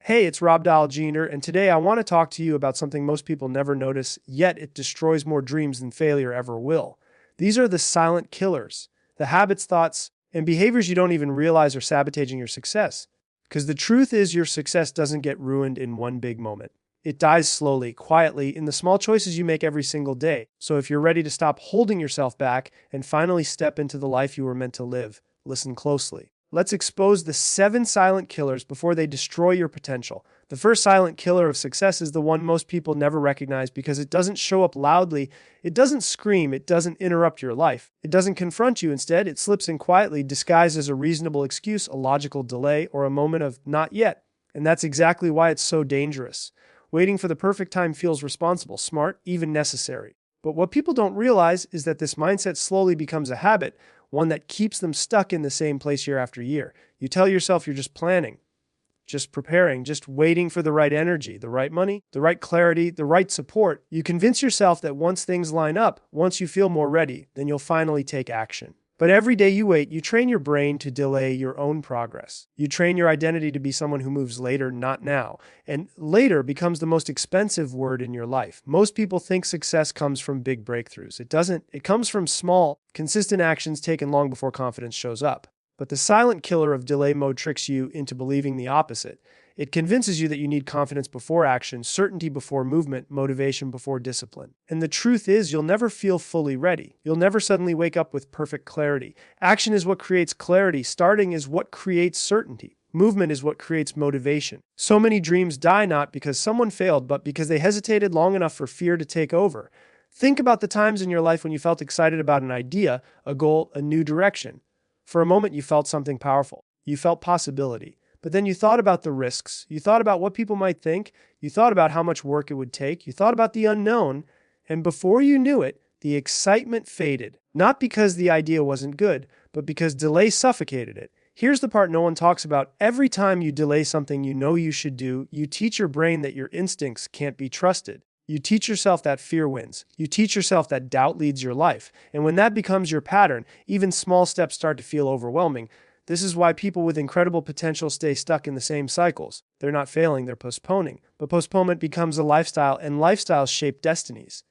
Hey, it's Rob Dahl Jr., and today I want to talk to you about something most people never notice, yet it destroys more dreams than failure ever will. These are the silent killers, the habits, thoughts, and behaviors you don't even realize are sabotaging your success. Because the truth is, your success doesn't get ruined in one big moment. It dies slowly, quietly, in the small choices you make every single day. So if you're ready to stop holding yourself back and finally step into the life you were meant to live, listen closely. Let's expose the 7 silent killers before they destroy your potential. The first silent killer of success is the one most people never recognize because it doesn't show up loudly, it doesn't scream, it doesn't interrupt your life, it doesn't confront you. Instead, it slips in quietly, disguised as a reasonable excuse, a logical delay, or a moment of not yet. And that's exactly why it's so dangerous. Waiting for the perfect time feels responsible, smart, even necessary. But what people don't realize is that this mindset slowly becomes a habit, one that keeps them stuck in the same place year after year. You tell yourself you're just planning, just preparing, just waiting for the right energy, the right money, the right clarity, the right support. You convince yourself that once things line up, once you feel more ready, then you'll finally take action. But every day you wait, you train your brain to delay your own progress. You train your identity to be someone who moves later, not now. And later becomes the most expensive word in your life. Most people think success comes from big breakthroughs. It doesn't. It comes from small, consistent actions taken long before confidence shows up. But the silent killer of delay mode tricks you into believing the opposite. It convinces you that you need confidence before action, certainty before movement, motivation before discipline. And the truth is, you'll never feel fully ready. You'll never suddenly wake up with perfect clarity. Action is what creates clarity. Starting is what creates certainty. Movement is what creates motivation. So many dreams die not because someone failed, but because they hesitated long enough for fear to take over. Think about the times in your life when you felt excited about an idea, a goal, a new direction. For a moment, you felt something powerful. You felt possibility. But then you thought about the risks, you thought about what people might think, you thought about how much work it would take, you thought about the unknown, and before you knew it, the excitement faded. Not because the idea wasn't good, but because delay suffocated it. Here's the part no one talks about. Every time you delay something you know you should do, you teach your brain that your instincts can't be trusted. You teach yourself that fear wins. You teach yourself that doubt leads your life. And when that becomes your pattern, even small steps start to feel overwhelming. This is why people with incredible potential stay stuck in the same cycles. They're not failing, they're postponing. But postponement becomes a lifestyle, and lifestyles shape destinies.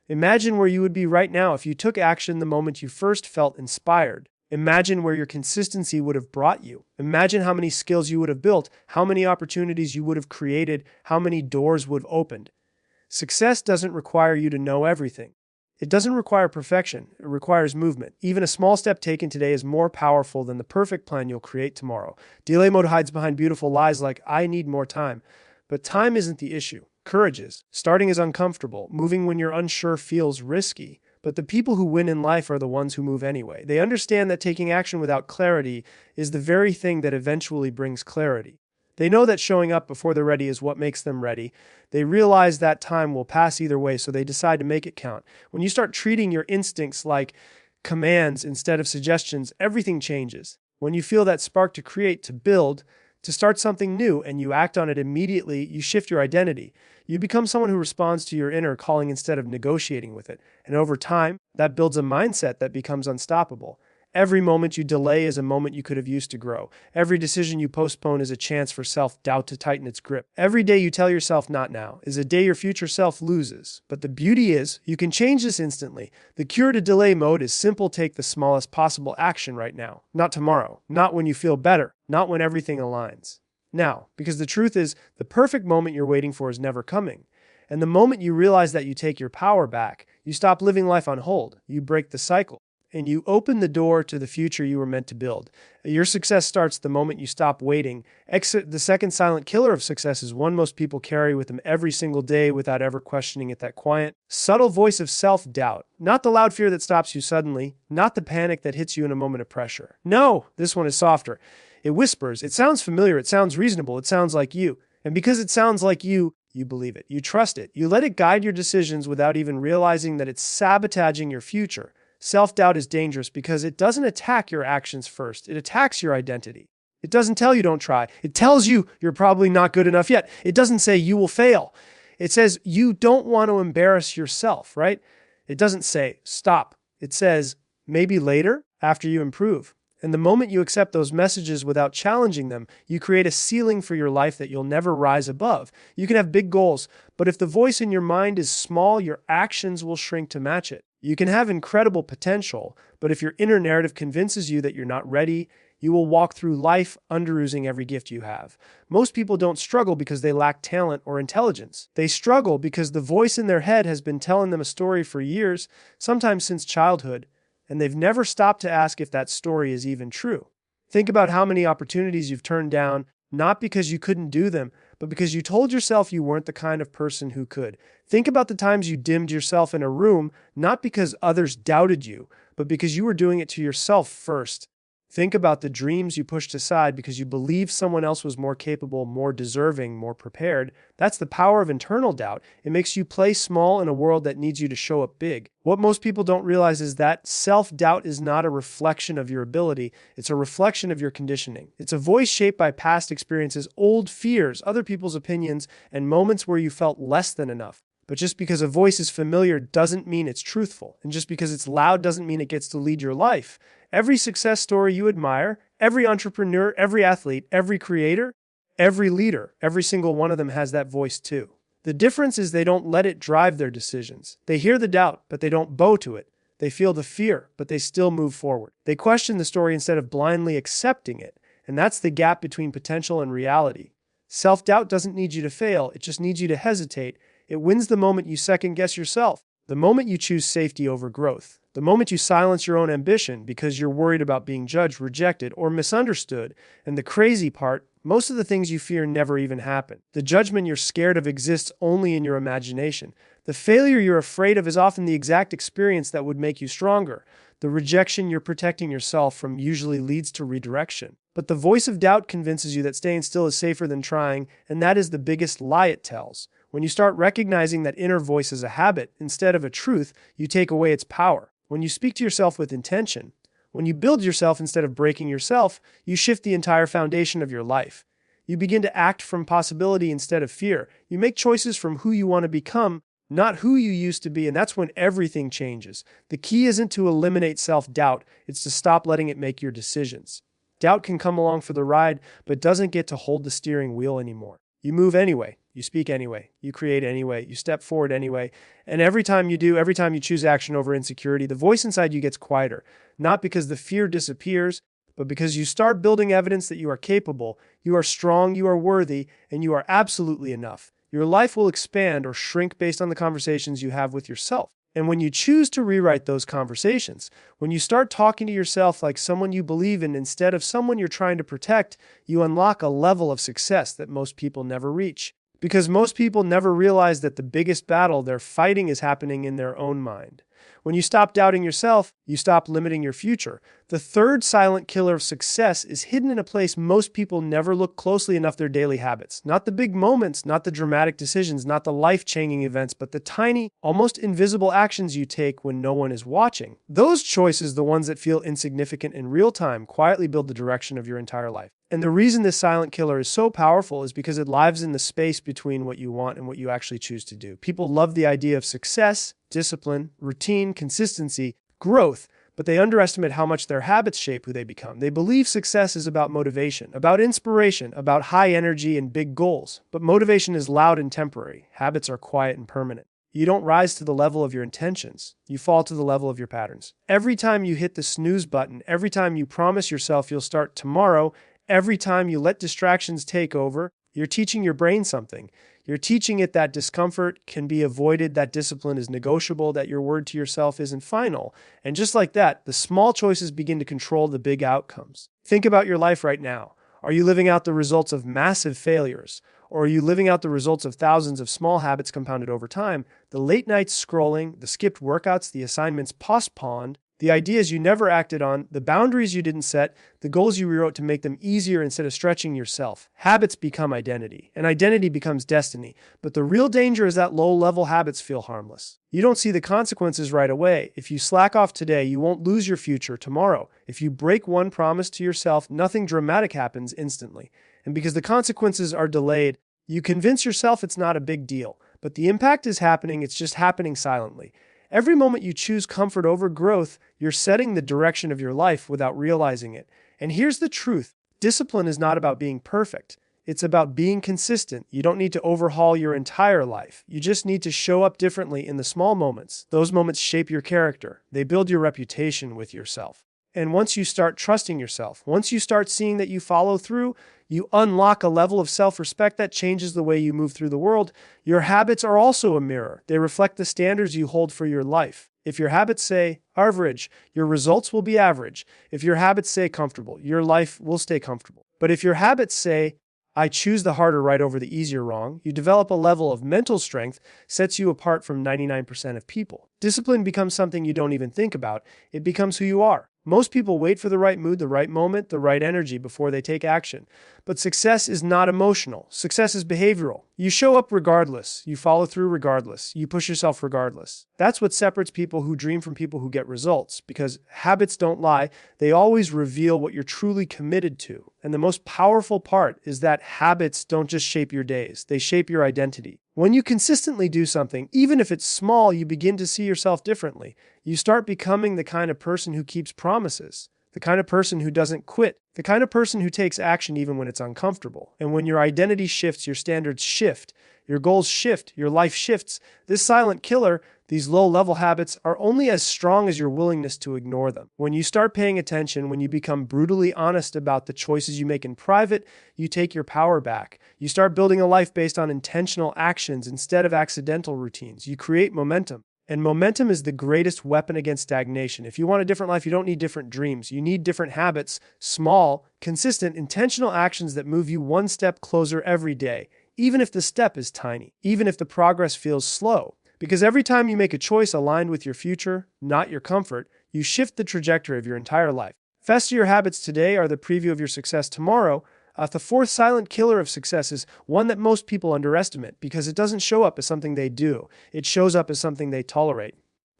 Imagine where you would be right now if you took action the moment you first felt inspired. Imagine where your consistency would have brought you. Imagine how many skills you would have built, how many opportunities you would have created, how many doors would have opened. Success doesn't require you to know everything. It doesn't require perfection, it requires movement. Even a small step taken today is more powerful than the perfect plan you'll create tomorrow. Delay mode hides behind beautiful lies like, I need more time. But time isn't the issue. Courage is. Starting is uncomfortable. Moving when you're unsure feels risky. But the people who win in life are the ones who move anyway. They understand that taking action without clarity is the very thing that eventually brings clarity. They know that showing up before they're ready is what makes them ready. They realize that time will pass either way, so they decide to make it count. When you start treating your instincts like commands instead of suggestions, everything changes. When you feel that spark to create, to build, to start something new, and you act on it immediately, you shift your identity. You become someone who responds to your inner calling instead of negotiating with it. And over time, that builds a mindset that becomes unstoppable. Every moment you delay is a moment you could have used to grow. Every decision you postpone is a chance for self-doubt to tighten its grip. Every day you tell yourself not now is a day your future self loses. But the beauty is, you can change this instantly. The cure to delay mode is simple: take the smallest possible action right now. Not tomorrow. Not when you feel better. Not when everything aligns. Now, because the truth is, the perfect moment you're waiting for is never coming. And the moment you realize that, you take your power back. You stop living life on hold. You break the cycle. And you open the door to the future you were meant to build. Your success starts the moment you stop waiting. The second silent killer of success is one most people carry with them every single day without ever questioning it. That quiet, subtle voice of self-doubt. Not the loud fear that stops you suddenly. Not the panic that hits you in a moment of pressure. No, this one is softer. It whispers. It sounds familiar. It sounds reasonable. It sounds like you. And because it sounds like you believe it. You trust it. You let it guide your decisions without even realizing that it's sabotaging your future. Self-doubt is dangerous because it doesn't attack your actions first. It attacks your identity. It doesn't tell you don't try. It tells you you're probably not good enough yet. It doesn't say you will fail. It says you don't want to embarrass yourself, right? It doesn't say stop. It says maybe later after you improve. And the moment you accept those messages without challenging them, you create a ceiling for your life that you'll never rise above. You can have big goals, but if the voice in your mind is small, your actions will shrink to match it. You can have incredible potential, but if your inner narrative convinces you that you're not ready, you will walk through life under-using every gift you have. Most people don't struggle because they lack talent or intelligence. They struggle because the voice in their head has been telling them a story for years, sometimes since childhood, and they've never stopped to ask if that story is even true. Think about how many opportunities you've turned down, not because you couldn't do them, but because you told yourself you weren't the kind of person who could. Think about the times you dimmed yourself in a room, not because others doubted you, but because you were doing it to yourself first. Think about the dreams you pushed aside because you believed someone else was more capable, more deserving, more prepared. That's the power of internal doubt. It makes you play small in a world that needs you to show up big. What most people don't realize is that self-doubt is not a reflection of your ability. It's a reflection of your conditioning. It's a voice shaped by past experiences, old fears, other people's opinions, and moments where you felt less than enough. But just because a voice is familiar doesn't mean it's truthful. And just because it's loud doesn't mean it gets to lead your life. Every success story you admire, every entrepreneur, every athlete, every creator, every leader, every single one of them has that voice too. The difference is they don't let it drive their decisions. They hear the doubt, but they don't bow to it. They feel the fear, but they still move forward. They question the story instead of blindly accepting it. And that's the gap between potential and reality. Self-doubt doesn't need you to fail. It just needs you to hesitate. It wins the moment you second-guess yourself, the moment you choose safety over growth, the moment you silence your own ambition because you're worried about being judged, rejected, or misunderstood. And the crazy part, most of the things you fear never even happen. The judgment you're scared of exists only in your imagination. The failure you're afraid of is often the exact experience that would make you stronger. The rejection you're protecting yourself from usually leads to redirection. But the voice of doubt convinces you that staying still is safer than trying, and that is the biggest lie it tells. When you start recognizing that inner voice is a habit instead of a truth, you take away its power. When you speak to yourself with intention, when you build yourself instead of breaking yourself, you shift the entire foundation of your life. You begin to act from possibility instead of fear. You make choices from who you want to become, not who you used to be, and that's when everything changes. The key isn't to eliminate self-doubt, it's to stop letting it make your decisions. Doubt can come along for the ride, but doesn't get to hold the steering wheel anymore. You move anyway, you speak anyway, you create anyway, you step forward anyway, and every time you do, every time you choose action over insecurity, the voice inside you gets quieter, not because the fear disappears, but because you start building evidence that you are capable, you are strong, you are worthy, and you are absolutely enough. Your life will expand or shrink based on the conversations you have with yourself. And when you choose to rewrite those conversations, when you start talking to yourself like someone you believe in instead of someone you're trying to protect, you unlock a level of success that most people never reach. Because most people never realize that the biggest battle they're fighting is happening in their own mind. When you stop doubting yourself, you stop limiting your future. The third silent killer of success is hidden in a place most people never look closely enough: their daily habits. Not the big moments, not the dramatic decisions, not the life-changing events, but the tiny, almost invisible actions you take when no one is watching. Those choices, the ones that feel insignificant in real time, quietly build the direction of your entire life. And the reason this silent killer is so powerful is because it lives in the space between what you want and what you actually choose to do. People love the idea of success, discipline, routine, consistency, growth, but they underestimate how much their habits shape who they become. They believe success is about motivation, about inspiration, about high energy and big goals. But motivation is loud and temporary. Habits are quiet and permanent. You don't rise to the level of your intentions. You fall to the level of your patterns. Every time you hit the snooze button, every time you promise yourself you'll start tomorrow, every time you let distractions take over, you're teaching your brain something. You're teaching it that discomfort can be avoided, that discipline is negotiable, that your word to yourself isn't final. And just like that, the small choices begin to control the big outcomes. Think about your life right now. Are you living out the results of massive failures? Or are you living out the results of thousands of small habits compounded over time? The late nights scrolling, the skipped workouts, the assignments postponed, the ideas you never acted on, the boundaries you didn't set, the goals you rewrote to make them easier instead of stretching yourself. Habits become identity, and identity becomes destiny. But the real danger is that low-level habits feel harmless. You don't see the consequences right away. If you slack off today, you won't lose your future tomorrow. If you break one promise to yourself, nothing dramatic happens instantly. And because the consequences are delayed, you convince yourself it's not a big deal. But the impact is happening, it's just happening silently. Every moment you choose comfort over growth, you're setting the direction of your life without realizing it. And here's the truth. Discipline is not about being perfect. It's about being consistent. You don't need to overhaul your entire life. You just need to show up differently in the small moments. Those moments shape your character. They build your reputation with yourself. And once you start trusting yourself, once you start seeing that you follow through, you unlock a level of self-respect that changes the way you move through the world. Your habits are also a mirror. They reflect the standards you hold for your life. If your habits say average, your results will be average. If your habits say comfortable, your life will stay comfortable. But if your habits say, I choose the harder right over the easier wrong, you develop a level of mental strength sets you apart from 99% of people. Discipline becomes something you don't even think about. It becomes who you are. Most people wait for the right mood, the right moment, the right energy before they take action. But success is not emotional. Success is behavioral. You show up regardless. You follow through regardless. You push yourself regardless. That's what separates people who dream from people who get results, because habits don't lie. They always reveal what you're truly committed to. And the most powerful part is that habits don't just shape your days. They shape your identity. When you consistently do something, even if it's small, you begin to see yourself differently. You start becoming the kind of person who keeps promises, the kind of person who doesn't quit, the kind of person who takes action even when it's uncomfortable. And when your identity shifts, your standards shift, your goals shift, your life shifts. This silent killer, these low-level habits, are only as strong as your willingness to ignore them. When you start paying attention, when you become brutally honest about the choices you make in private, you take your power back. You start building a life based on intentional actions instead of accidental routines. You create momentum. And momentum is the greatest weapon against stagnation. If you want a different life, you don't need different dreams. You need different habits, small, consistent, intentional actions that move you one step closer every day, even if the step is tiny, even if the progress feels slow. Because every time you make a choice aligned with your future, not your comfort, you shift the trajectory of your entire life. Fester your habits today are the preview of your success tomorrow. The fourth silent killer of success is one that most people underestimate because it doesn't show up as something they do. It shows up as something they tolerate.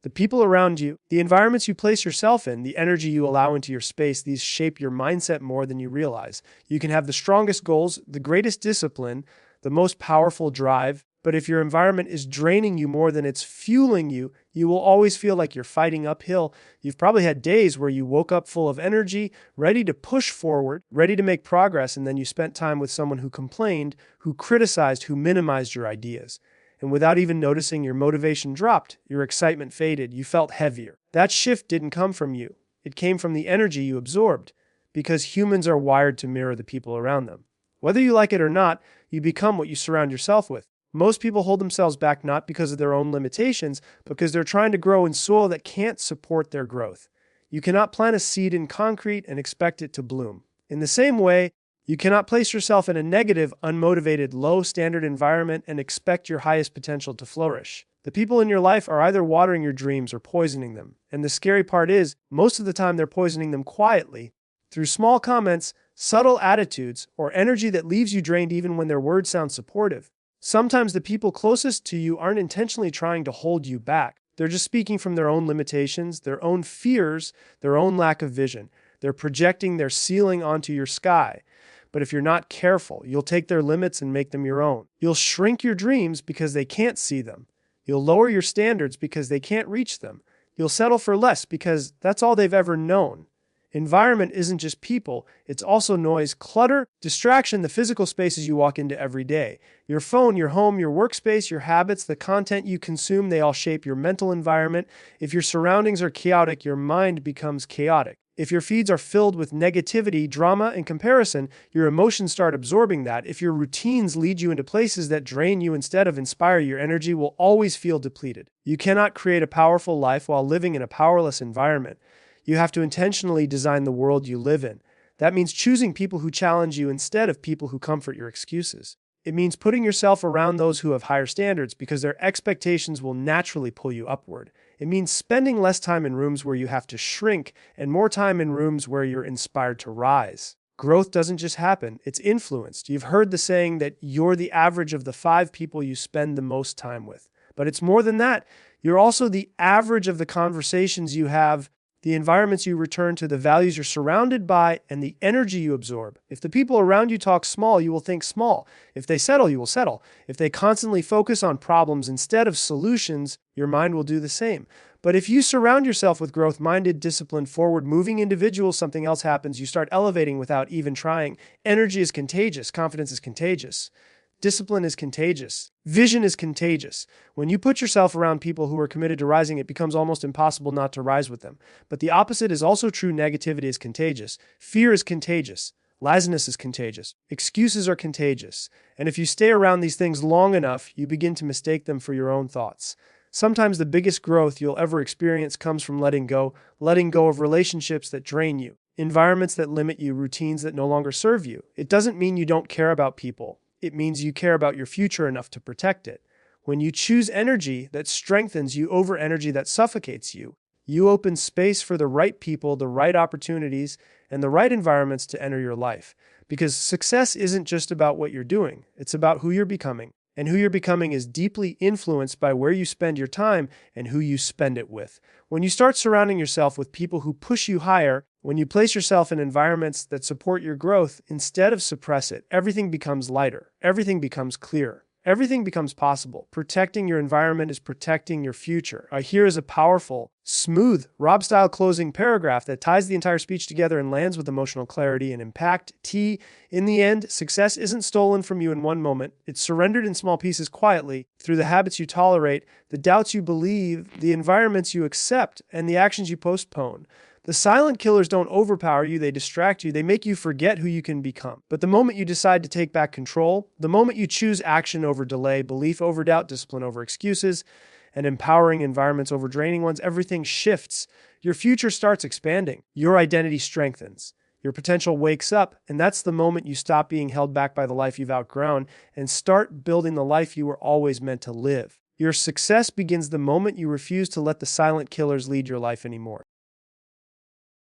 The people around you, the environments you place yourself in, the energy you allow into your space, these shape your mindset more than you realize. You can have the strongest goals, the greatest discipline, the most powerful drive, but if your environment is draining you more than it's fueling you, you will always feel like you're fighting uphill. You've probably had days where you woke up full of energy, ready to push forward, ready to make progress, and then you spent time with someone who complained, who criticized, who minimized your ideas. And without even noticing, your motivation dropped, your excitement faded, you felt heavier. That shift didn't come from you. It came from the energy you absorbed, because humans are wired to mirror the people around them. Whether you like it or not, you become what you surround yourself with. Most people hold themselves back not because of their own limitations, but because they're trying to grow in soil that can't support their growth. You cannot plant a seed in concrete and expect it to bloom. In the same way, you cannot place yourself in a negative, unmotivated, low-standard environment and expect your highest potential to flourish. The people in your life are either watering your dreams or poisoning them. And the scary part is, most of the time they're poisoning them quietly, through small comments, subtle attitudes, or energy that leaves you drained even when their words sound supportive. Sometimes the people closest to you aren't intentionally trying to hold you back. They're just speaking from their own limitations, their own fears, their own lack of vision. They're projecting their ceiling onto your sky. But if you're not careful, you'll take their limits and make them your own. You'll shrink your dreams because they can't see them. You'll lower your standards because they can't reach them. You'll settle for less because that's all they've ever known. Environment isn't just people, it's also noise, clutter, distraction, the physical spaces you walk into every day. Your phone, your home, your workspace, your habits, the content you consume, they all shape your mental environment. If your surroundings are chaotic, your mind becomes chaotic. If your feeds are filled with negativity, drama, and comparison, your emotions start absorbing that. If your routines lead you into places that drain you instead of inspire, your energy will always feel depleted. You cannot create a powerful life while living in a powerless environment. You have to intentionally design the world you live in. That means choosing people who challenge you instead of people who comfort your excuses. It means putting yourself around those who have higher standards because their expectations will naturally pull you upward. It means spending less time in rooms where you have to shrink and more time in rooms where you're inspired to rise. Growth doesn't just happen, it's influenced. You've heard the saying that you're the average of the 5 people you spend the most time with. But it's more than that. You're also the average of the conversations you have, the environments you return to, the values you're surrounded by, and the energy you absorb. If the people around you talk small, you will think small. If they settle, you will settle. If they constantly focus on problems instead of solutions, your mind will do the same. But if you surround yourself with growth-minded, disciplined, forward-moving individuals, something else happens. You start elevating without even trying. Energy is contagious. Confidence is contagious. Discipline is contagious. Vision is contagious. When you put yourself around people who are committed to rising, it becomes almost impossible not to rise with them. But the opposite is also true. Negativity is contagious. Fear is contagious. Laziness is contagious. Excuses are contagious. And if you stay around these things long enough, you begin to mistake them for your own thoughts. Sometimes the biggest growth you'll ever experience comes from letting go of relationships that drain you, environments that limit you, routines that no longer serve you. It doesn't mean you don't care about people. It means you care about your future enough to protect it. When you choose energy that strengthens you over energy that suffocates you, you open space for the right people, the right opportunities, and the right environments to enter your life. Because success isn't just about what you're doing, it's about who you're becoming. And who you're becoming is deeply influenced by where you spend your time and who you spend it with. When you start surrounding yourself with people who push you higher, when you place yourself in environments that support your growth instead of suppress it, everything becomes lighter, everything becomes clearer. Everything becomes possible. Protecting your environment is protecting your future. Here is a powerful, smooth, Rob-style closing paragraph that ties the entire speech together and lands with emotional clarity and impact. In the end, success isn't stolen from you in one moment. It's surrendered in small pieces quietly through the habits you tolerate, the doubts you believe, the environments you accept, and the actions you postpone. The silent killers don't overpower you, they distract you, they make you forget who you can become. But the moment you decide to take back control, the moment you choose action over delay, belief over doubt, discipline over excuses, and empowering environments over draining ones, everything shifts. Your future starts expanding. Your identity strengthens. Your potential wakes up, and that's the moment you stop being held back by the life you've outgrown and start building the life you were always meant to live. Your success begins the moment you refuse to let the silent killers lead your life anymore.